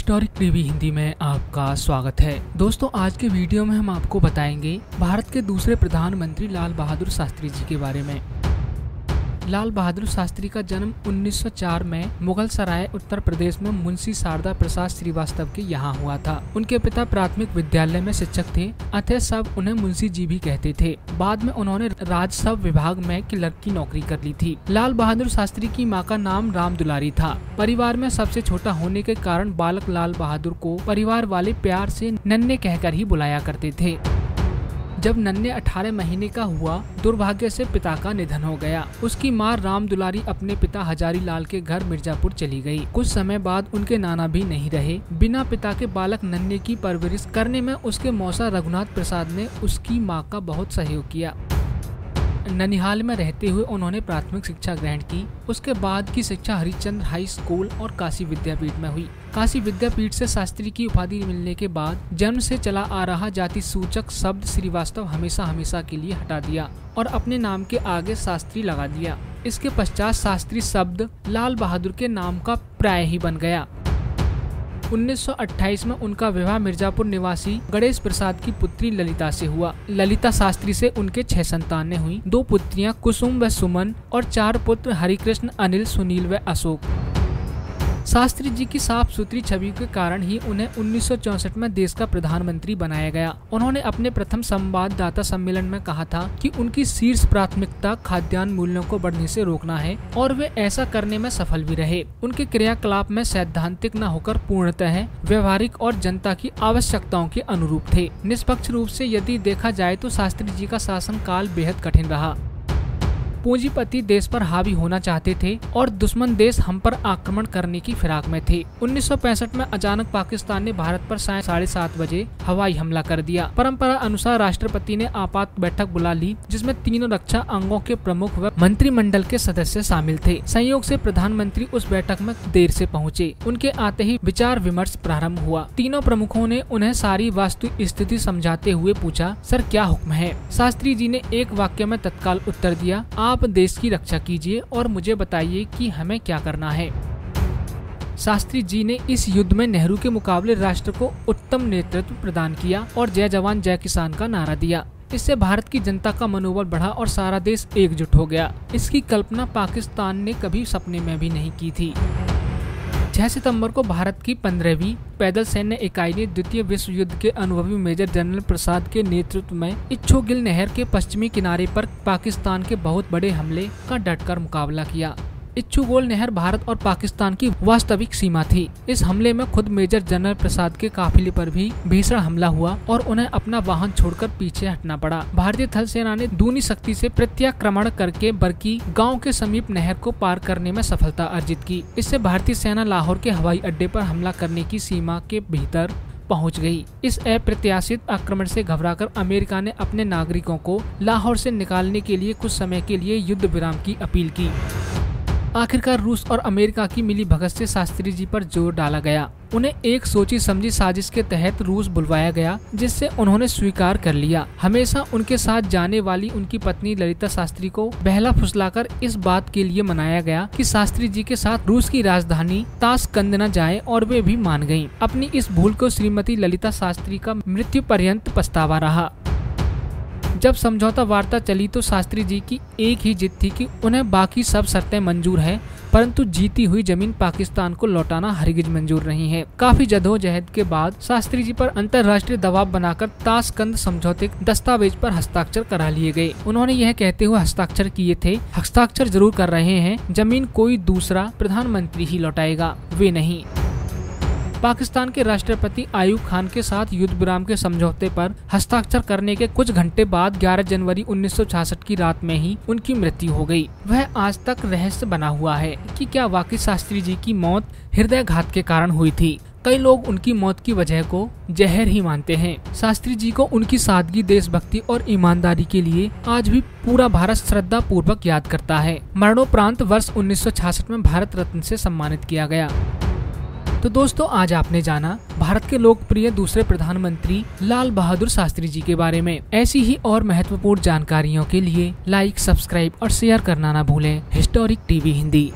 Historic TV Hindi में आपका स्वागत है। दोस्तों, आज के वीडियो में हम आपको बताएंगे भारत के दूसरे प्रधानमंत्री लाल बहादुर शास्त्री जी के बारे में। लाल बहादुर शास्त्री का जन्म 1904 में मुगल सराय उत्तर प्रदेश में मुंशी शारदा प्रसाद श्रीवास्तव के यहाँ हुआ था। उनके पिता प्राथमिक विद्यालय में शिक्षक थे, अतः सब उन्हें मुंशी जी भी कहते थे। बाद में उन्होंने राजस्व विभाग में क्लर्क की नौकरी कर ली थी। लाल बहादुर शास्त्री की माँ का नाम राम दुलारी था। परिवार में सबसे छोटा होने के कारण बालक लाल बहादुर को परिवार वाले प्यार से नन्हे कहकर ही बुलाया करते थे। जब नन्हे 18 महीने का हुआ, दुर्भाग्य से पिता का निधन हो गया। उसकी मां राम दुलारी अपने पिता हजारी लाल के घर मिर्जापुर चली गई। कुछ समय बाद उनके नाना भी नहीं रहे। बिना पिता के बालक नन्हे की परवरिश करने में उसके मौसा रघुनाथ प्रसाद ने उसकी मां का बहुत सहयोग किया। ननिहाल में रहते हुए उन्होंने प्राथमिक शिक्षा ग्रहण की। उसके बाद की शिक्षा हरिश्चंद्र हाई स्कूल और काशी विद्यापीठ में हुई। काशी विद्यापीठ से शास्त्री की उपाधि मिलने के बाद जन्म से चला आ रहा जाति सूचक शब्द श्रीवास्तव हमेशा के लिए हटा दिया और अपने नाम के आगे शास्त्री लगा दिया। इसके पश्चात शास्त्री शब्द लाल बहादुर के नाम का प्राय ही बन गया। 1928 में उनका विवाह मिर्जापुर निवासी गणेश प्रसाद की पुत्री ललिता से हुआ। ललिता शास्त्री से उनके 6 संतानें हुई। 2 पुत्रियां कुसुम व सुमन और 4 पुत्र हरिकृष्ण, अनिल, सुनील व अशोक। शास्त्री जी की साफ सुथरी छवि के कारण ही उन्हें 1964 में देश का प्रधानमंत्री बनाया गया। उन्होंने अपने प्रथम संवाददाता सम्मेलन में कहा था कि उनकी शीर्ष प्राथमिकता खाद्यान्न मूल्यों को बढ़ने से रोकना है और वे ऐसा करने में सफल भी रहे। उनके क्रियाकलाप में सैद्धांतिक न होकर पूर्णतः व्यवहारिक और जनता की आवश्यकताओं के अनुरूप थे। निष्पक्ष रूप से यदि देखा जाए तो शास्त्री जी का शासनकाल बेहद कठिन रहा। पूंजीपति देश पर हावी होना चाहते थे और दुश्मन देश हम पर आक्रमण करने की फिराक में थे। 1965 में अचानक पाकिस्तान ने भारत पर 7:30 बजे हवाई हमला कर दिया। परंपरा अनुसार राष्ट्रपति ने आपात बैठक बुला ली, जिसमें तीनों रक्षा अंगों के प्रमुख व मंत्रिमंडल के सदस्य शामिल थे। संयोग से प्रधानमंत्री उस बैठक में देर से पहुँचे। उनके आते ही विचार विमर्श प्रारंभ हुआ। तीनों प्रमुखों ने उन्हें सारी वास्तु स्थिति समझाते हुए पूछा, सर क्या हुक्म है? शास्त्री जी ने एक वाक्य में तत्काल उत्तर दिया, आप देश की रक्षा कीजिए और मुझे बताइए कि हमें क्या करना है। शास्त्री जी ने इस युद्ध में नेहरू के मुकाबले राष्ट्र को उत्तम नेतृत्व प्रदान किया और जय जवान जय किसान का नारा दिया। इससे भारत की जनता का मनोबल बढ़ा और सारा देश एकजुट हो गया। इसकी कल्पना पाकिस्तान ने कभी सपने में भी नहीं की थी। 6 सितंबर को भारत की 15वीं पैदल सैन्य इकाई ने द्वितीय विश्व युद्ध के अनुभवी मेजर जनरल प्रसाद के नेतृत्व में इच्छोगिल नहर के पश्चिमी किनारे पर पाकिस्तान के बहुत बड़े हमले का डटकर मुकाबला किया। इच्छुगोल नहर भारत और पाकिस्तान की वास्तविक सीमा थी। इस हमले में खुद मेजर जनरल प्रसाद के काफिले पर भी भीषण हमला हुआ और उन्हें अपना वाहन छोड़कर पीछे हटना पड़ा। भारतीय थल सेना ने दूनी शक्ति से प्रत्याक्रमण करके बरकी गांव के समीप नहर को पार करने में सफलता अर्जित की। इससे भारतीय सेना लाहौर के हवाई अड्डे पर हमला करने की सीमा के भीतर पहुंच गई। इस अप्रत्याशित आक्रमण से घबराकर अमेरिका ने अपने नागरिकों को लाहौर से निकालने के लिए कुछ समय के लिए युद्ध विराम की अपील की। आखिरकार रूस और अमेरिका की मिली भगत से शास्त्री जी पर जोर डाला गया। उन्हें एक सोची समझी साजिश के तहत रूस बुलवाया गया, जिससे उन्होंने स्वीकार कर लिया। हमेशा उनके साथ जाने वाली उनकी पत्नी ललिता शास्त्री को बहला फुसलाकर इस बात के लिए मनाया गया कि शास्त्री जी के साथ रूस की राजधानी ताशकंद न जाए, और वे भी मान गयीं। अपनी इस भूल को श्रीमती ललिता शास्त्री का मृत्यु पर्यंत पछतावा रहा। जब समझौता वार्ता चली तो शास्त्री जी की एक ही जिद थी कि उन्हें बाकी सब शर्तें मंजूर हैं, परंतु जीती हुई जमीन पाकिस्तान को लौटाना हरगिज मंजूर नहीं है। काफी जद्दोजहद के बाद शास्त्री जी पर अंतर्राष्ट्रीय दबाव बनाकर ताशकंद समझौते दस्तावेज पर हस्ताक्षर करा लिए गए। उन्होंने यह कहते हुए हस्ताक्षर किए थे, हस्ताक्षर जरूर कर रहे हैं, जमीन कोई दूसरा प्रधानमंत्री ही लौटाएगा, वे नहीं। पाकिस्तान के राष्ट्रपति आयूब खान के साथ युद्ध विराम के समझौते पर हस्ताक्षर करने के कुछ घंटे बाद 11 जनवरी 1966 की रात में ही उनकी मृत्यु हो गई। वह आज तक रहस्य बना हुआ है कि क्या वाकई शास्त्री जी की मौत हृदयघात के कारण हुई थी। कई लोग उनकी मौत की वजह को जहर ही मानते हैं। शास्त्री जी को उनकी सादगी, देशभक्ति और ईमानदारी के लिए आज भी पूरा भारत श्रद्धा पूर्वक याद करता है। मरणोपरांत वर्ष 1966 में भारत रत्न से सम्मानित किया गया। तो दोस्तों, आज आपने जाना भारत के लोकप्रिय दूसरे प्रधानमंत्री लाल बहादुर शास्त्री जी के बारे में। ऐसी ही और महत्वपूर्ण जानकारियों के लिए लाइक, सब्सक्राइब और शेयर करना ना भूलें हिस्टोरिक टीवी हिंदी।